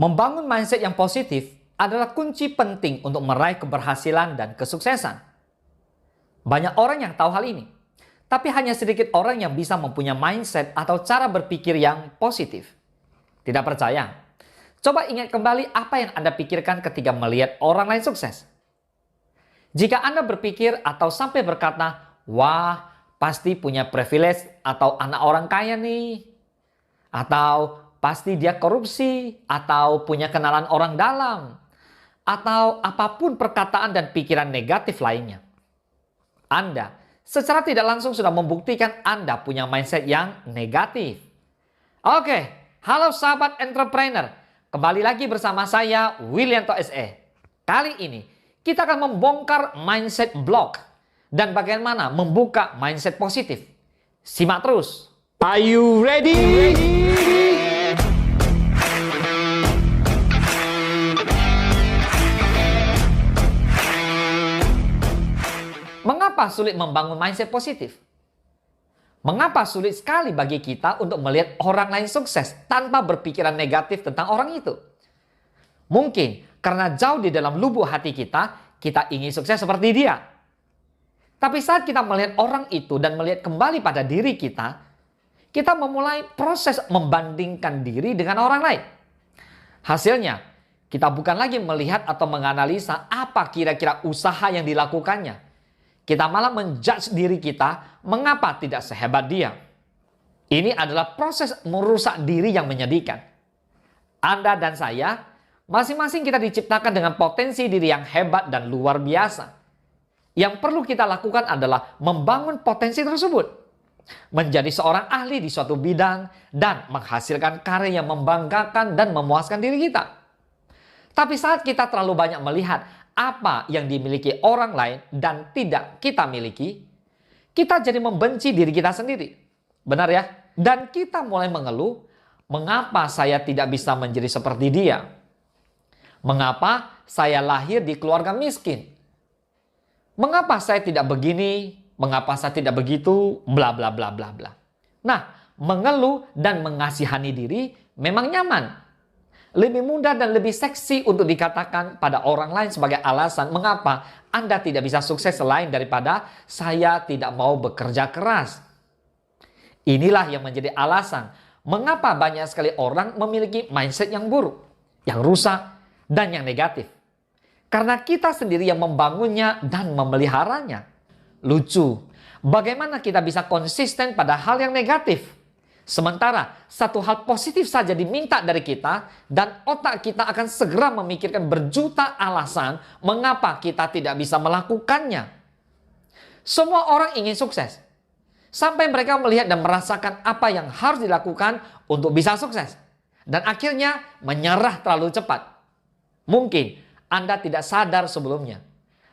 Membangun mindset yang positif adalah kunci penting untuk meraih keberhasilan dan kesuksesan. Banyak orang yang tahu hal ini, tapi hanya sedikit orang yang bisa mempunyai mindset atau cara berpikir yang positif. Tidak percaya? Coba ingat kembali apa yang Anda pikirkan ketika melihat orang lain sukses. Jika Anda berpikir atau sampai berkata, "Wah, pasti punya privilege atau anak orang kaya nih," atau "pasti dia korupsi," atau "punya kenalan orang dalam," atau apapun perkataan dan pikiran negatif lainnya, Anda secara tidak langsung sudah membuktikan Anda punya mindset yang negatif. Oke, halo sahabat entrepreneur. Kembali lagi bersama saya, Willianto SE. Kali ini, kita akan membongkar mindset block dan bagaimana membuka mindset positif. Simak terus. Are you ready? Mengapa sulit membangun mindset positif? Mengapa sulit sekali bagi kita untuk melihat orang lain sukses tanpa berpikiran negatif tentang orang itu? Mungkin karena jauh di dalam lubuk hati kita, kita ingin sukses seperti dia. Tapi saat kita melihat orang itu dan melihat kembali pada diri kita memulai proses membandingkan diri dengan orang lain. Hasilnya, kita bukan lagi melihat atau menganalisa apa kira-kira usaha yang dilakukannya. Kita malah menjudge diri kita mengapa tidak sehebat dia. Ini adalah proses merusak diri yang menyedihkan. Anda dan saya, masing-masing kita diciptakan dengan potensi diri yang hebat dan luar biasa. Yang perlu kita lakukan adalah membangun potensi tersebut. Menjadi seorang ahli di suatu bidang dan menghasilkan karya yang membanggakan dan memuaskan diri kita. Tapi saat kita terlalu banyak melihat apa yang dimiliki orang lain dan tidak kita miliki, kita jadi membenci diri kita sendiri. Benar ya? Dan kita mulai mengeluh, mengapa saya tidak bisa menjadi seperti dia? Mengapa saya lahir di keluarga miskin? Mengapa saya tidak begini? Mengapa saya tidak begitu? Bla bla bla bla bla. Nah, mengeluh dan mengasihani diri memang nyaman. Lebih mudah dan lebih seksi untuk dikatakan pada orang lain sebagai alasan mengapa Anda tidak bisa sukses selain daripada saya tidak mau bekerja keras. Inilah yang menjadi alasan mengapa banyak sekali orang memiliki mindset yang buruk, yang rusak, dan yang negatif. Karena kita sendiri yang membangunnya dan memeliharanya. Lucu, bagaimana kita bisa konsisten pada hal yang negatif? Sementara satu hal positif saja diminta dari kita dan otak kita akan segera memikirkan berjuta alasan mengapa kita tidak bisa melakukannya. Semua orang ingin sukses. Sampai mereka melihat dan merasakan apa yang harus dilakukan untuk bisa sukses. Dan akhirnya menyerah terlalu cepat. Mungkin Anda tidak sadar sebelumnya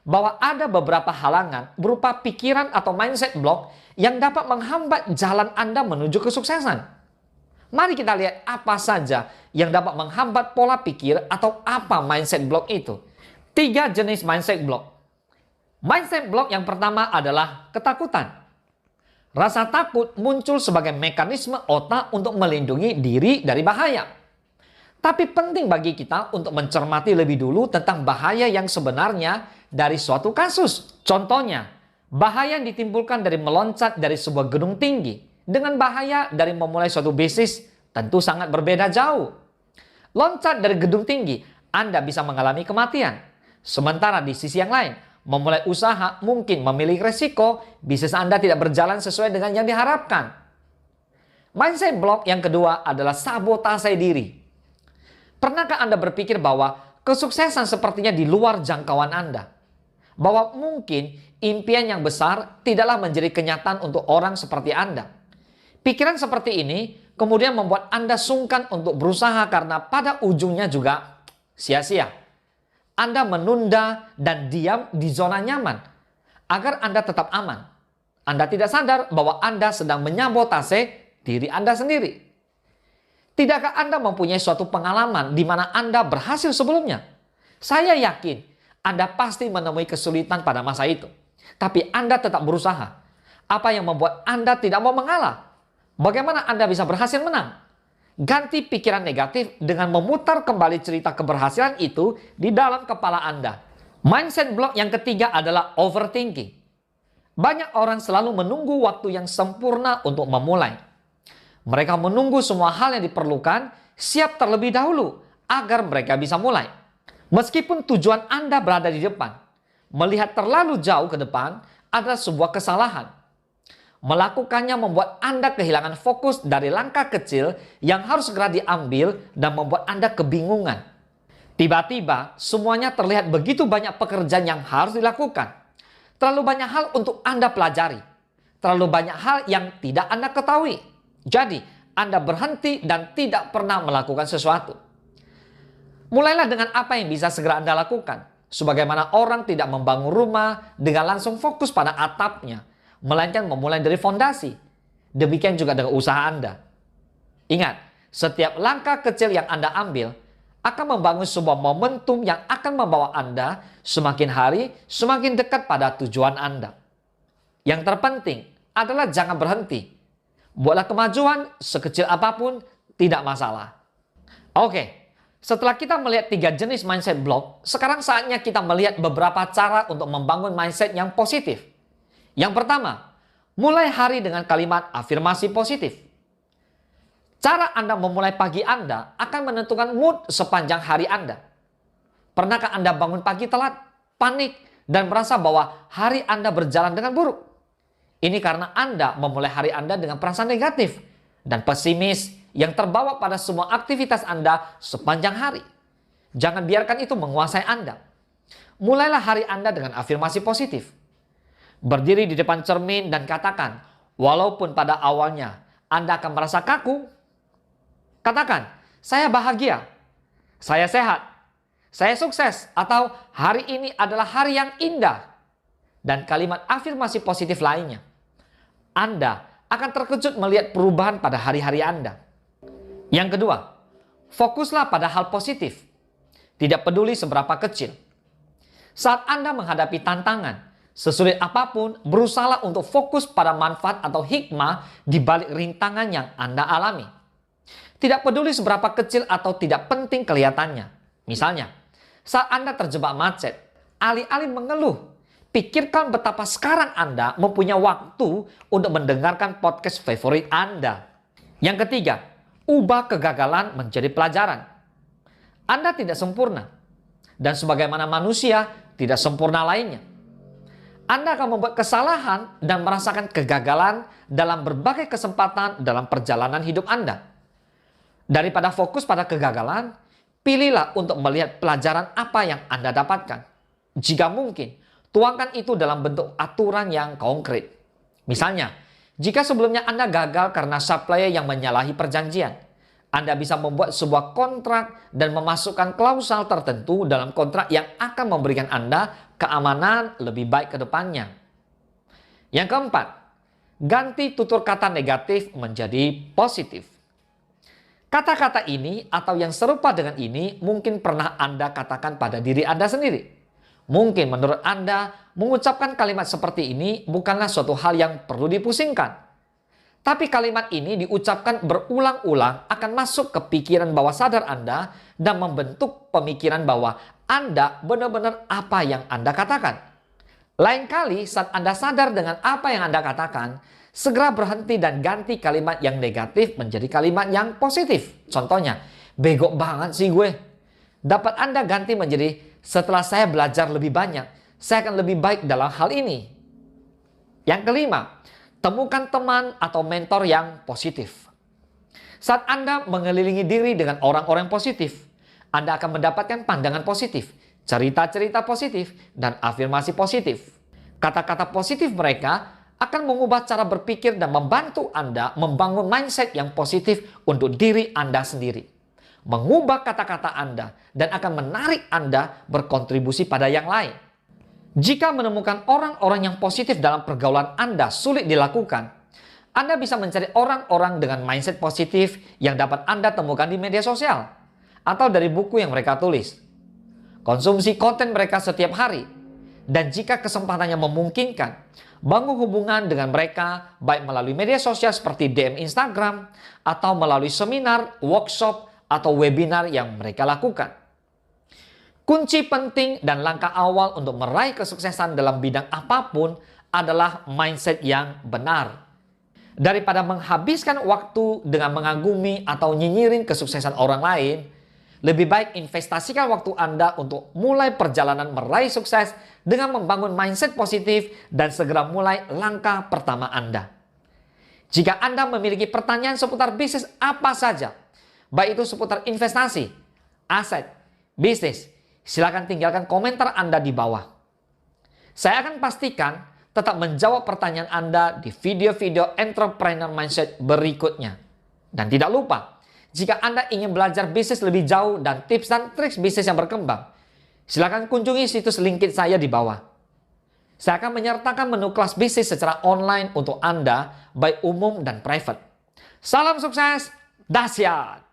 bahwa ada beberapa halangan berupa pikiran atau mindset block yang dapat menghambat jalan Anda menuju kesuksesan. Mari kita lihat apa saja yang dapat menghambat pola pikir atau apa mindset block itu. 3 jenis mindset block. Mindset block yang pertama adalah ketakutan. Rasa takut muncul sebagai mekanisme otak untuk melindungi diri dari bahaya. Tapi penting bagi kita untuk mencermati lebih dulu tentang bahaya yang sebenarnya dari suatu kasus. Contohnya, bahaya yang ditimbulkan dari meloncat dari sebuah gedung tinggi dengan bahaya dari memulai suatu bisnis tentu sangat berbeda jauh. Loncat dari gedung tinggi, Anda bisa mengalami kematian. Sementara di sisi yang lain, memulai usaha mungkin memiliki resiko bisnis Anda tidak berjalan sesuai dengan yang diharapkan. Mindset block yang kedua adalah sabotase diri. Pernahkah Anda berpikir bahwa kesuksesan sepertinya di luar jangkauan Anda? Bahwa mungkin impian yang besar tidaklah menjadi kenyataan untuk orang seperti Anda. Pikiran seperti ini kemudian membuat Anda sungkan untuk berusaha karena pada ujungnya juga sia-sia. Anda menunda dan diam di zona nyaman agar Anda tetap aman. Anda tidak sadar bahwa Anda sedang menyabotase diri Anda sendiri. Tidakkah Anda mempunyai suatu pengalaman di mana Anda berhasil sebelumnya? Saya yakin Anda pasti menemui kesulitan pada masa itu. Tapi Anda tetap berusaha. Apa yang membuat Anda tidak mau mengalah? Bagaimana Anda bisa berhasil menang? Ganti pikiran negatif dengan memutar kembali cerita keberhasilan itu di dalam kepala Anda. Mindset block yang ketiga adalah overthinking. Banyak orang selalu menunggu waktu yang sempurna untuk memulai. Mereka menunggu semua hal yang diperlukan siap terlebih dahulu agar mereka bisa mulai. Meskipun tujuan Anda berada di depan, melihat terlalu jauh ke depan adalah sebuah kesalahan. Melakukannya membuat Anda kehilangan fokus dari langkah kecil yang harus segera diambil dan membuat Anda kebingungan. Tiba-tiba semuanya terlihat begitu banyak pekerjaan yang harus dilakukan. Terlalu banyak hal untuk Anda pelajari. Terlalu banyak hal yang tidak Anda ketahui. Jadi Anda berhenti dan tidak pernah melakukan sesuatu. Mulailah dengan apa yang bisa segera Anda lakukan. Sebagaimana orang tidak membangun rumah dengan langsung fokus pada atapnya, melainkan memulai dari fondasi. Demikian juga dengan usaha Anda. Ingat, setiap langkah kecil yang Anda ambil akan membangun sebuah momentum yang akan membawa Anda semakin hari semakin dekat pada tujuan Anda. Yang terpenting adalah jangan berhenti. Buatlah kemajuan sekecil apapun, tidak masalah. Oke, setelah kita melihat 3 jenis mindset block, sekarang saatnya kita melihat beberapa cara untuk membangun mindset yang positif. Yang pertama, mulai hari dengan kalimat afirmasi positif. Cara Anda memulai pagi Anda akan menentukan mood sepanjang hari Anda. Pernahkah Anda bangun pagi telat, panik, dan merasa bahwa hari Anda berjalan dengan buruk? Ini karena Anda memulai hari Anda dengan perasaan negatif dan pesimis yang terbawa pada semua aktivitas Anda sepanjang hari. Jangan biarkan itu menguasai Anda. Mulailah hari Anda dengan afirmasi positif. Berdiri di depan cermin dan katakan, walaupun pada awalnya Anda akan merasa kaku, katakan, saya bahagia, saya sehat, saya sukses, atau hari ini adalah hari yang indah, dan kalimat afirmasi positif lainnya. Anda akan terkejut melihat perubahan pada hari-hari Anda. Yang kedua, fokuslah pada hal positif. Tidak peduli seberapa kecil. Saat Anda menghadapi tantangan, sesulit apapun, berusahalah untuk fokus pada manfaat atau hikmah di balik rintangan yang Anda alami. Tidak peduli seberapa kecil atau tidak penting kelihatannya. Misalnya, saat Anda terjebak macet, alih-alih mengeluh, pikirkan betapa sekarang Anda mempunyai waktu untuk mendengarkan podcast favorit Anda. Yang ketiga, ubah kegagalan menjadi pelajaran. Anda tidak sempurna, dan sebagaimana manusia tidak sempurna lainnya. Anda akan membuat kesalahan dan merasakan kegagalan dalam berbagai kesempatan dalam perjalanan hidup Anda. Daripada fokus pada kegagalan, pilihlah untuk melihat pelajaran apa yang Anda dapatkan. Jika mungkin, tuangkan itu dalam bentuk aturan yang konkret. Misalnya, jika sebelumnya Anda gagal karena supplier yang menyalahi perjanjian, Anda bisa membuat sebuah kontrak dan memasukkan klausal tertentu dalam kontrak yang akan memberikan Anda keamanan lebih baik ke depannya. Yang keempat, ganti tutur kata negatif menjadi positif. Kata-kata ini atau yang serupa dengan ini mungkin pernah Anda katakan pada diri Anda sendiri. Mungkin menurut Anda mengucapkan kalimat seperti ini bukanlah suatu hal yang perlu dipusingkan. Tapi kalimat ini diucapkan berulang-ulang akan masuk ke pikiran bawah sadar Anda dan membentuk pemikiran bahwa Anda benar-benar apa yang Anda katakan. Lain kali saat Anda sadar dengan apa yang Anda katakan, segera berhenti dan ganti kalimat yang negatif menjadi kalimat yang positif. Contohnya, bego banget sih gue. Dapat Anda ganti menjadi, setelah saya belajar lebih banyak, saya akan lebih baik dalam hal ini. Yang kelima, temukan teman atau mentor yang positif. Saat Anda mengelilingi diri dengan orang-orang positif, Anda akan mendapatkan pandangan positif, cerita-cerita positif, dan afirmasi positif. Kata-kata positif mereka akan mengubah cara berpikir dan membantu Anda membangun mindset yang positif untuk diri Anda sendiri. Mengubah kata-kata Anda dan akan menarik Anda berkontribusi pada yang lain. Jika menemukan orang-orang yang positif dalam pergaulan Anda sulit dilakukan, Anda bisa mencari orang-orang dengan mindset positif yang dapat Anda temukan di media sosial atau dari buku yang mereka tulis. Konsumsi konten mereka setiap hari Dan jika kesempatannya memungkinkan, bangun hubungan dengan mereka baik melalui media sosial seperti DM Instagram atau melalui seminar, workshop, atau webinar yang mereka lakukan. Kunci penting dan langkah awal untuk meraih kesuksesan dalam bidang apapun adalah mindset yang benar. Daripada menghabiskan waktu dengan mengagumi atau nyinyirin kesuksesan orang lain, lebih baik investasikan waktu Anda untuk mulai perjalanan meraih sukses dengan membangun mindset positif dan segera mulai langkah pertama Anda. Jika Anda memiliki pertanyaan seputar bisnis apa saja, baik itu seputar investasi, aset, bisnis, silakan tinggalkan komentar Anda di bawah. Saya akan pastikan tetap menjawab pertanyaan Anda di video-video entrepreneur mindset berikutnya. Dan tidak lupa, jika Anda ingin belajar bisnis lebih jauh dan tips dan trik bisnis yang berkembang, silakan kunjungi situs LinkedIn saya di bawah. Saya akan menyertakan menu kelas bisnis secara online untuk Anda, baik umum dan private. Salam sukses, dahsyat!